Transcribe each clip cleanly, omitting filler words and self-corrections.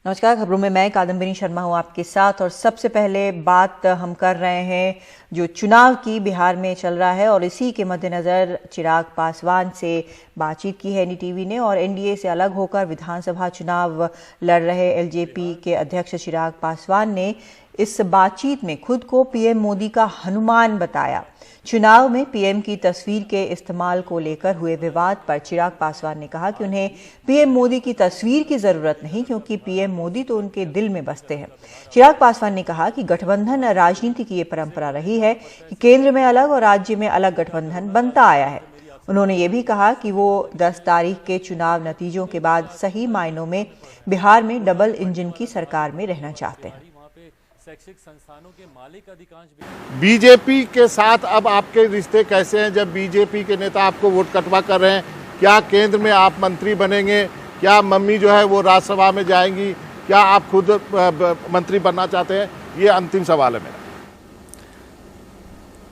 नमस्कार। खबरों में मैं कादम्बिनी शर्मा हूं आपके साथ। और सबसे पहले बात हम कर रहे हैं जो चुनाव की बिहार में चल रहा है, और इसी के मद्देनजर चिराग पासवान से बातचीत की है एनडीटीवी ने। और एनडीए से अलग होकर विधानसभा चुनाव लड़ रहे एलजेपी के अध्यक्ष चिराग पासवान ने इस बातचीत में खुद को पीएम मोदी का हनुमान बताया। चुनाव में पीएम की तस्वीर के इस्तेमाल को लेकर हुए विवाद पर चिराग पासवान ने कहा कि उन्हें पीएम मोदी की तस्वीर की जरूरत नहीं, क्योंकि पीएम मोदी तो उनके दिल में बसते हैं। चिराग पासवान ने कहा कि गठबंधन राजनीति की ये परंपरा रही है कि केंद्र में अलग और राज्य में अलग गठबंधन बनता आया है। उन्होंने ये भी कहा कि वो 10 तारीख के चुनाव नतीजों के बाद सही मायनों में बिहार में डबल इंजन की सरकार में रहना चाहते हैं। शैक्षिक संस्थानों के मालिक अधिकांश बीजेपी के साथ अब आपके रिश्ते कैसे हैं? जब बीजेपी के नेता आपको वोट कटवा कर रहे हैं, क्या केंद्र में आप मंत्री बनेंगे? क्या मम्मी जो है वो राज्यसभा में जाएंगी? क्या आप खुद मंत्री बनना चाहते हैं? ये अंतिम सवाल है मेरा।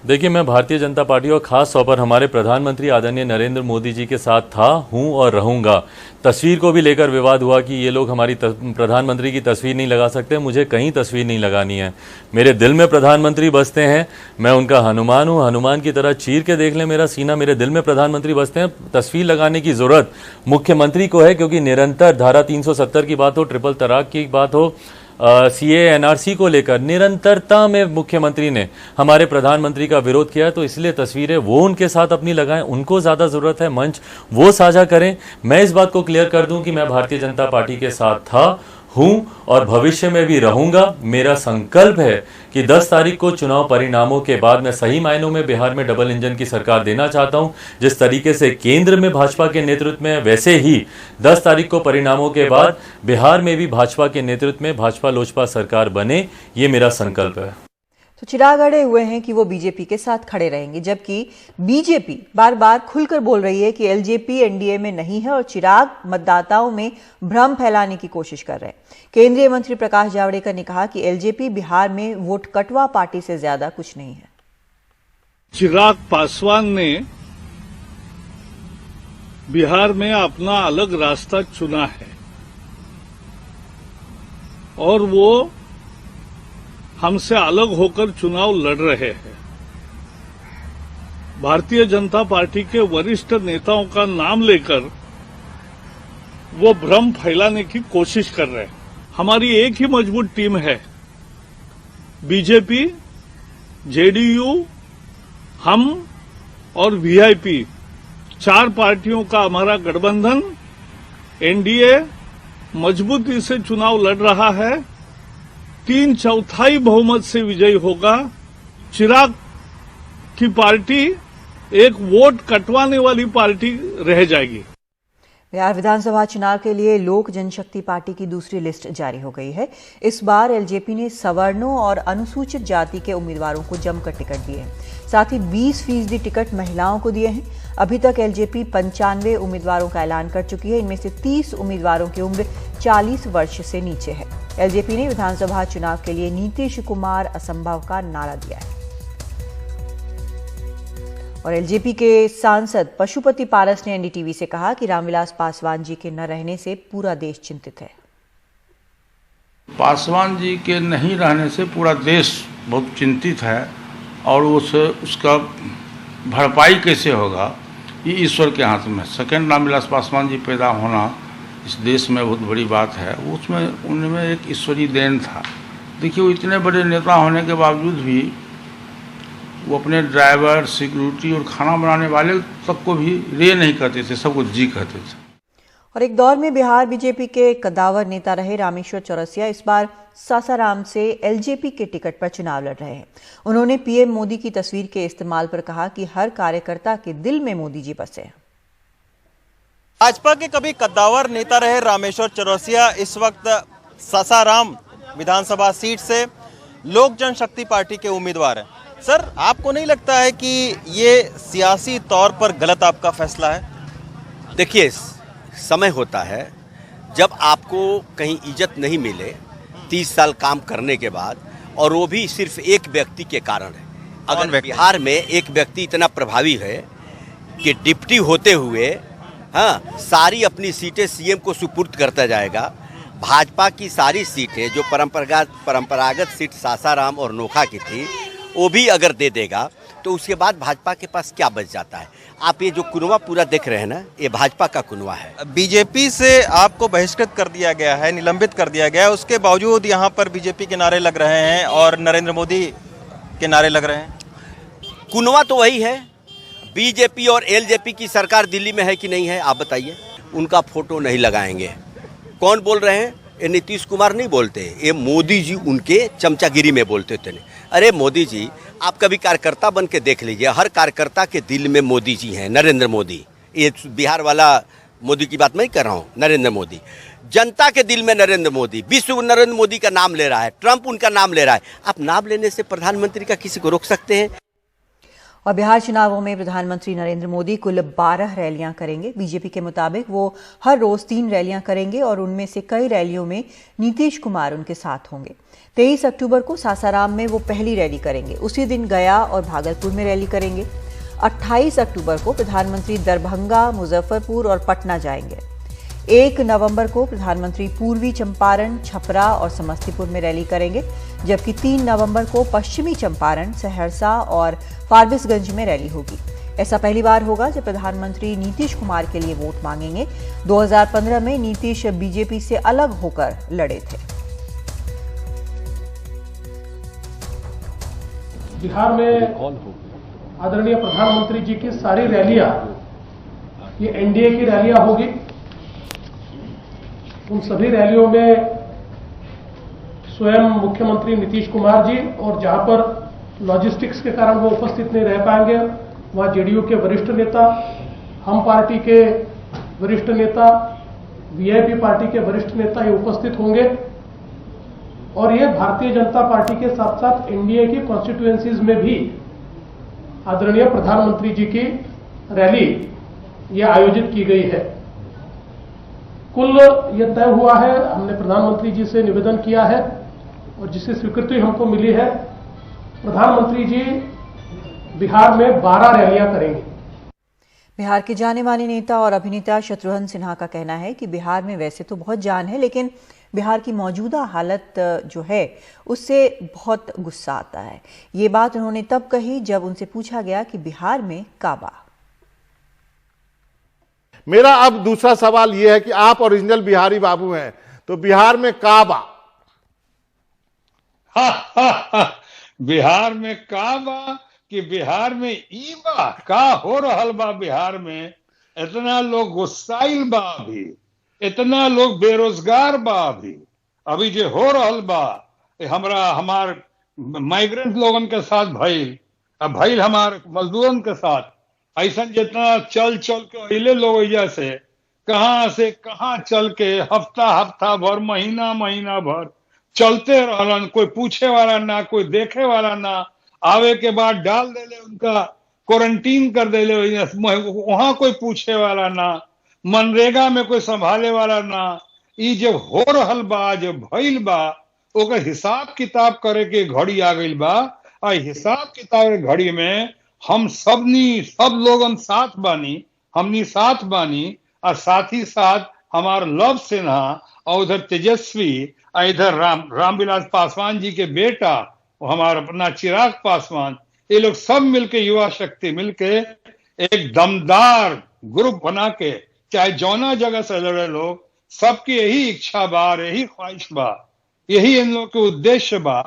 देखिए, मैं भारतीय जनता पार्टी और खास तौर पर हमारे प्रधानमंत्री आदरणीय नरेंद्र मोदी जी के साथ था, हूं और रहूंगा। तस्वीर को भी लेकर विवाद हुआ कि ये लोग हमारी प्रधानमंत्री की तस्वीर नहीं लगा सकते। मुझे कहीं तस्वीर नहीं लगानी है। मेरे दिल में प्रधानमंत्री बसते हैं। मैं उनका हनुमान हूं। हनुमान की तरह चीर के देख लें मेरा सीना, मेरे दिल में प्रधानमंत्री बसते हैं। तस्वीर लगाने की जरूरत मुख्यमंत्री को है, क्योंकि निरंतर धारा 370 की बात हो, ट्रिपल तलाक की बात हो, सीए एनआरसी को लेकर निरंतरता में मुख्यमंत्री ने हमारे प्रधानमंत्री का विरोध किया। तो इसलिए तस्वीरें वो उनके साथ अपनी लगाएं, उनको ज्यादा जरूरत है, मंच वो साझा करें। मैं इस बात को क्लियर कर दूं कि मैं भारतीय जनता पार्टी के साथ था, हूं और भविष्य में भी रहूंगा। मेरा संकल्प है कि 10 तारीख को चुनाव परिणामों के बाद मैं सही मायनों में बिहार में डबल इंजन की सरकार देना चाहता हूं। जिस तरीके से केंद्र में भाजपा के नेतृत्व में, वैसे ही 10 तारीख को परिणामों के बाद बिहार में भी भाजपा के नेतृत्व में भाजपा लोजपा सरकार बने, ये मेरा संकल्प है। तो चिराग अड़े हुए हैं कि वो बीजेपी के साथ खड़े रहेंगे, जबकि बीजेपी बार बार खुलकर बोल रही है कि एलजेपी एनडीए में नहीं है, और चिराग मतदाताओं में भ्रम फैलाने की कोशिश कर रहे हैं। केंद्रीय मंत्री प्रकाश जावड़ेकर ने कहा कि एलजेपी बिहार में वोट कटवा पार्टी से ज्यादा कुछ नहीं है। चिराग पासवान ने बिहार में अपना अलग रास्ता चुना है और वो हमसे अलग होकर चुनाव लड़ रहे हैं। भारतीय जनता पार्टी के वरिष्ठ नेताओं का नाम लेकर वो भ्रम फैलाने की कोशिश कर रहे हैं। हमारी एक ही मजबूत टीम है, बीजेपी, जेडीयू, हम और वीआईपी, 4 पार्टियों का हमारा गठबंधन एनडीए मजबूती से चुनाव लड़ रहा है। 3/4 बहुमत से विजयी होगा। चिराग की पार्टी एक वोट कटवाने वाली पार्टी रह जाएगी। बिहार विधानसभा चुनाव के लिए लोक जनशक्ति पार्टी की दूसरी लिस्ट जारी हो गई है। इस बार एलजेपी ने सवर्णों और अनुसूचित जाति के उम्मीदवारों को जमकर टिकट दिए हैं। साथ ही 20% टिकट महिलाओं को दिए हैं। अभी तक एलजेपी 95 उम्मीदवारों का ऐलान कर चुकी है। इनमें से 30 उम्मीदवारों की उम्र 40 वर्ष से नीचे है। एलजेपी ने विधानसभा चुनाव के लिए नीतीश कुमार असंभव का नारा दिया है। और एलजेपी के सांसद पशुपति पारस ने एनडीटीवी से कहा कि रामविलास पासवान जी के न रहने से पूरा देश चिंतित है। पासवान जी के नहीं रहने से पूरा देश बहुत चिंतित है, और उसका भरपाई कैसे होगा ये ईश्वर के हाथ में। सेकेंड रामविलास पासवान जी पैदा होना इस देश में बहुत बड़ी बात है। उसमें उनमें एक ईश्वरीय देन था। देखिए, वो इतने बड़े नेता होने के बावजूद भी वो अपने ड्राइवर, सिक्योरिटी और खाना बनाने वाले तक को भी रे नहीं कहते थे, सबको जी कहते थे। और एक दौर में बिहार बीजेपी के कद्दावर नेता रहे रामेश्वर चौरसिया इस बार सासाराम से एलजेपी के टिकट पर चुनाव लड़ रहे हैं। उन्होंने पीएम मोदी की तस्वीर के इस्तेमाल पर कहा कि हर कार्यकर्ता के दिल में मोदी जी बसे हैं। भाजपा के कभी कद्दावर नेता रहे रामेश्वर चौरसिया इस वक्त सासाराम विधानसभा सीट से लोक जनशक्ति पार्टी के उम्मीदवार हैं। सर, आपको नहीं लगता है कि ये सियासी तौर पर गलत आपका फैसला है? देखिए, समय होता है जब आपको कहीं इज्जत नहीं मिले 30 साल काम करने के बाद, और वो भी सिर्फ एक व्यक्ति के कारण है। अगर बिहार में एक व्यक्ति इतना प्रभावी है कि डिप्टी होते हुए सारी अपनी सीटें सीएम को सुपुर्द करता जाएगा, भाजपा की सारी सीटें जो परंपरागत सीट सासाराम और नोखा की थी वो भी अगर दे देगा तो उसके बाद भाजपा के पास क्या बच जाता है। आप ये जो कुनवा पूरा देख रहे हैं ना, ये भाजपा का कुनवा है। बीजेपी से आपको बहिष्कृत कर दिया गया है, निलंबित कर दिया गया है, उसके बावजूद यहाँ पर बीजेपी के नारे लग रहे हैं और नरेंद्र मोदी के नारे लग रहे हैं। कुनवा तो वही है। बीजेपी और एलजेपी की सरकार दिल्ली में है कि नहीं है, आप बताइए। उनका फोटो नहीं लगाएंगे। कौन बोल रहे हैं? ये नीतीश कुमार नहीं बोलते, ये मोदी जी उनके चमचागिरी में बोलते थे। अरे मोदी जी, आप कभी कार्यकर्ता बन के देख लीजिए, हर कार्यकर्ता के दिल में मोदी जी हैं, नरेंद्र मोदी। ये बिहार वाला मोदी की बात मैं कर रहा हूँ, नरेंद्र मोदी। जनता के दिल में नरेंद्र मोदी, विश्व नरेंद्र मोदी का नाम ले रहा है, ट्रंप उनका नाम ले रहा है। आप नाम लेने से प्रधानमंत्री का किसी को रोक सकते हैं? और बिहार चुनावों में प्रधानमंत्री नरेंद्र मोदी कुल 12 रैलियां करेंगे। बीजेपी के मुताबिक वो हर रोज 3 रैलियां करेंगे और उनमें से कई रैलियों में नीतीश कुमार उनके साथ होंगे। 23 अक्टूबर को सासाराम में वो पहली रैली करेंगे। उसी दिन गया और भागलपुर में रैली करेंगे। 28 अक्टूबर को प्रधानमंत्री दरभंगा, मुजफ्फरपुर और पटना जाएंगे। 1 नवंबर को प्रधानमंत्री पूर्वी चंपारण, छपरा और समस्तीपुर में रैली करेंगे, जबकि 3 नवंबर को पश्चिमी चंपारण, सहरसा और फारबिसगंज में रैली होगी। ऐसा पहली बार होगा जब प्रधानमंत्री नीतीश कुमार के लिए वोट मांगेंगे। 2015 में नीतीश बीजेपी से अलग होकर लड़े थे। बिहार में आदरणीय प्रधानमंत्री जी की सारी रैलियां ये एनडीए की रैलियां होगी। उन सभी रैलियों में स्वयं मुख्यमंत्री नीतीश कुमार जी, और जहां पर लॉजिस्टिक्स के कारण वो उपस्थित नहीं रह पाएंगे वहां जेडीयू के वरिष्ठ नेता, हम पार्टी के वरिष्ठ नेता, वीआईपी पार्टी के वरिष्ठ नेता ये उपस्थित होंगे। और ये भारतीय जनता पार्टी के साथ साथ एनडीए की कॉन्स्टिट्यूएंसीज में भी आदरणीय प्रधानमंत्री जी की रैली ये आयोजित की गई है। कुल ये तय हुआ है, हमने प्रधानमंत्री जी से निवेदन किया है और जिसकी स्वीकृति हमको मिली है, प्रधानमंत्री जी बिहार में 12 रैलियां करेंगे। बिहार के जाने माने नेता और अभिनेता शत्रुघ्न सिन्हा का कहना है कि बिहार में वैसे तो बहुत जान है, लेकिन बिहार की मौजूदा हालत जो है उससे बहुत गुस्सा आता है। ये बात उन्होंने तब कही जब उनसे पूछा गया कि बिहार में काबा। मेरा अब दूसरा सवाल यह है कि आप ओरिजिनल बिहारी बाबू हैं, तो बिहार में काबा। बिहार में काबा कि बिहार में ईबा का हो रहल बा। बिहार में इतना लोग गुस्साइल बा, अभी इतना लोग बेरोजगार बा। अभी जो हो रहल बा हमार माइग्रेंट लोगन के साथ भइल हमार मजदूरन के साथ, ऐसा जितना चल के अइले लोग से कहां चल के हफ्ता भर, महीना भर चलते रहलन। कोई पूछे वाला ना, कोई देखे वाला ना। आवे के बाद डाल देले, उनका क्वारंटीन कर देले, वहां कोई पूछे वाला ना, मनरेगा में कोई संभाले वाला ना। ये जब हो रहल बा, जब भइल बा, ओकर हिसाब किताब करे के घड़ी आ गइल बा। आ हिसाब किताब के घड़ी में हम सब लोगन साथ बानी, हमनी साथ बानी। और साथ ही साथ हमार लव सिन्हा और उधर तेजस्वी, इधर रामविलास पासवान जी के बेटा हमारा अपना चिराग पासवान, ये लोग सब मिलके, युवा शक्ति मिलके एक दमदार ग्रुप बना के, चाहे जौना जगह से लड़े लोग, सबकी यही इच्छा बा, यही ख्वाहिश बा, यही इन लोग के उद्देश्य बा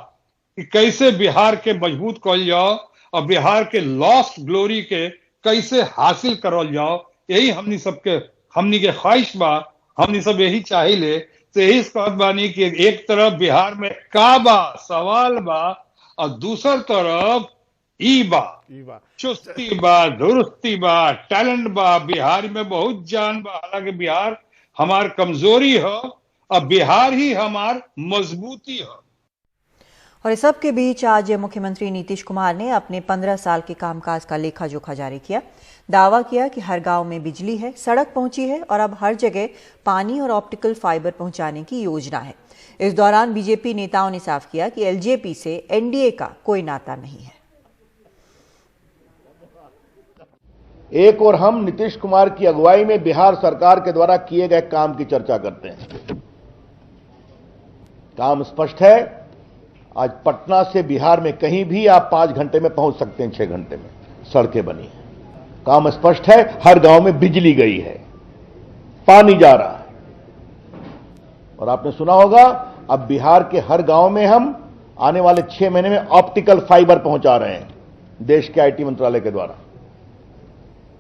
कि कैसे बिहार के मजबूत कल जाओ और बिहार के लॉस्ट ग्लोरी के कैसे हासिल करल जाओ। यही हमनी के ख्वाहिश बा, हमनी सब यही चाहिए। तो यही कहत बानी कि एक तरफ बिहार में काबा सवाल बा और दूसर तरफ ई बा, चुस्ती बा, दुरुस्ती बा, टैलेंट बा। बिहार में बहुत जान बा। हालांकि बिहार हमार कमजोरी हो और बिहार ही हमार मजबूती हो। और इस सब के बीच आज मुख्यमंत्री नीतीश कुमार ने अपने 15 साल के कामकाज का लेखा जोखा जारी किया। दावा किया कि हर गांव में बिजली है, सड़क पहुंची है और अब हर जगह पानी और ऑप्टिकल फाइबर पहुंचाने की योजना है। इस दौरान बीजेपी नेताओं ने साफ किया कि एलजेपी से एनडीए का कोई नाता नहीं है। एक और हम नीतीश कुमार की अगुवाई में बिहार सरकार के द्वारा किए गए काम की चर्चा करते हैं। काम स्पष्ट है। आज पटना से बिहार में कहीं भी आप 5 घंटे में पहुंच सकते हैं, 6 घंटे में सड़कें बनी हैं। काम स्पष्ट है, हर गांव में बिजली गई है, पानी जा रहा है। और आपने सुना होगा अब बिहार के हर गांव में हम आने वाले 6 महीने में ऑप्टिकल फाइबर पहुंचा रहे हैं देश के आईटी मंत्रालय के द्वारा।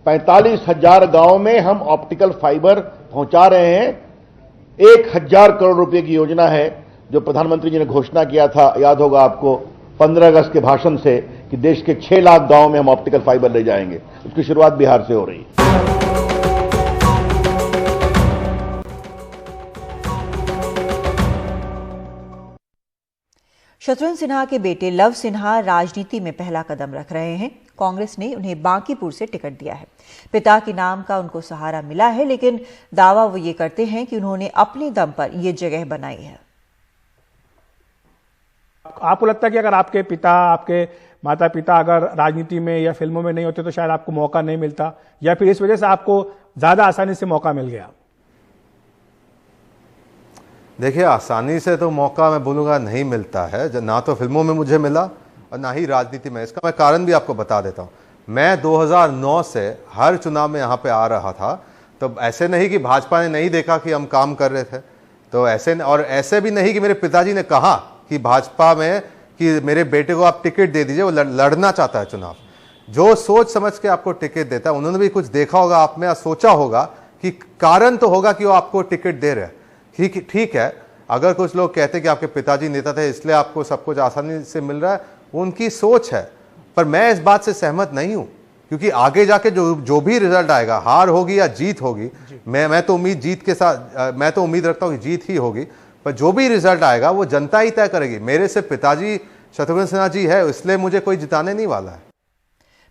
45,000 गांव में हम ऑप्टिकल फाइबर पहुंचा रहे हैं। 1,000 करोड़ रुपए की योजना है जो प्रधानमंत्री जी ने घोषणा किया था, याद होगा आपको 15 अगस्त के भाषण से, कि देश के 6 लाख गांव में हम ऑप्टिकल फाइबर ले जाएंगे। उसकी शुरुआत बिहार से हो रही है। शत्रुघ्न सिन्हा के बेटे लव सिन्हा राजनीति में पहला कदम रख रहे हैं। कांग्रेस ने उन्हें बांकीपुर से टिकट दिया है। पिता के नाम का उनको सहारा मिला है, लेकिन दावा वो ये करते हैं कि उन्होंने अपने दम पर ये जगह बनाई है। आपको लगता है कि अगर आपके पिता, आपके माता पिता अगर राजनीति में या फिल्मों में नहीं होते तो शायद आपको मौका नहीं मिलता, या फिर इस वजह से आपको ज्यादा आसानी से मौका मिल गया? देखिए, आसानी से तो मौका मैं बोलूँगा नहीं मिलता है, ना तो फिल्मों में मुझे मिला और ना ही राजनीति में। इसका मैं कारण भी आपको बता देता हूँ। मैं 2009 से हर चुनाव में यहाँ पे आ रहा था, तो ऐसे नहीं कि भाजपा ने नहीं देखा कि हम काम कर रहे थे, तो ऐसे भी नहीं कि मेरे पिताजी ने कहा कि भाजपा में कि मेरे बेटे को आप टिकट दे दीजिए, वो लड़ना चाहता है चुनाव। जो सोच समझ के आपको टिकट देता है, उन्होंने भी कुछ देखा होगा आप में, सोचा होगा कि कारण तो होगा कि वो आपको टिकट दे रहे हैं। ठीक है, अगर कुछ लोग कहते हैं कि आपके पिताजी नेता थे इसलिए आपको सब कुछ आसानी से मिल रहा है, उनकी सोच है, पर मैं इस बात से सहमत नहीं हूं, क्योंकि आगे जाके जो भी रिजल्ट आएगा, हार होगी या जीत होगी, मैं तो उम्मीद रखता हूं कि जीत ही होगी, पर जो भी रिजल्ट आएगा वो जनता ही तय करेगी। मेरे से पिताजी शत्रुघ्न सिन्हा जी है, इसलिए मुझे कोई जिताने नहीं वाला है।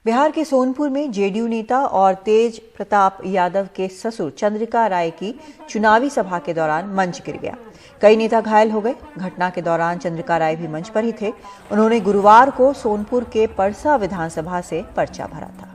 बिहार के सोनपुर में जेडीयू नेता और तेज प्रताप यादव के ससुर चंद्रिका राय की चुनावी सभा के दौरान मंच गिर गया। कई नेता घायल हो गए। घटना के दौरान चंद्रिका राय भी मंच पर ही थे। उन्होंने गुरुवार को सोनपुर के परसा विधानसभा से पर्चा भरा था।